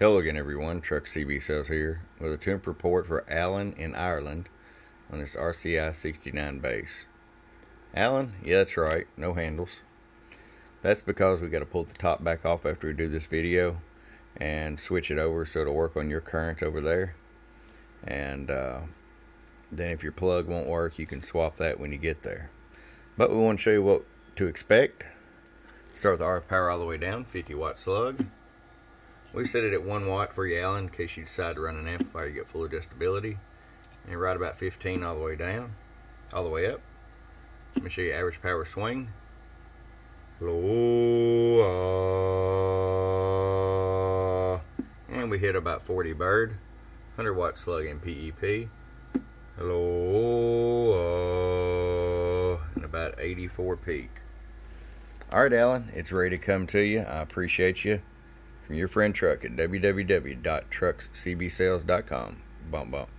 Hello again everyone, Truck CB Sales here with a temp report for Alan in Ireland on this RCI 69 base. Alan, yeah, that's right, no handles. That's because we got to pull the top back off after we do this video and switch it over so it'll work on your current over there. And then if your plug won't work, you can swap that when you get there. But we want to show you what to expect. Start with the RF power all the way down, 50 watt slug. We set it at 1 watt for you, Alan, in case you decide to run an amplifier, you get full adjustability. And right about 15 all the way down, all the way up. Let me show you average power swing. Low, and we hit about 40 bird, 100 watt slug in PEP. Low, and about 84 peak. Alright, Alan, it's ready to come to you. I appreciate you. From your friend Truck at www.truckscbsales.com. Bump bump.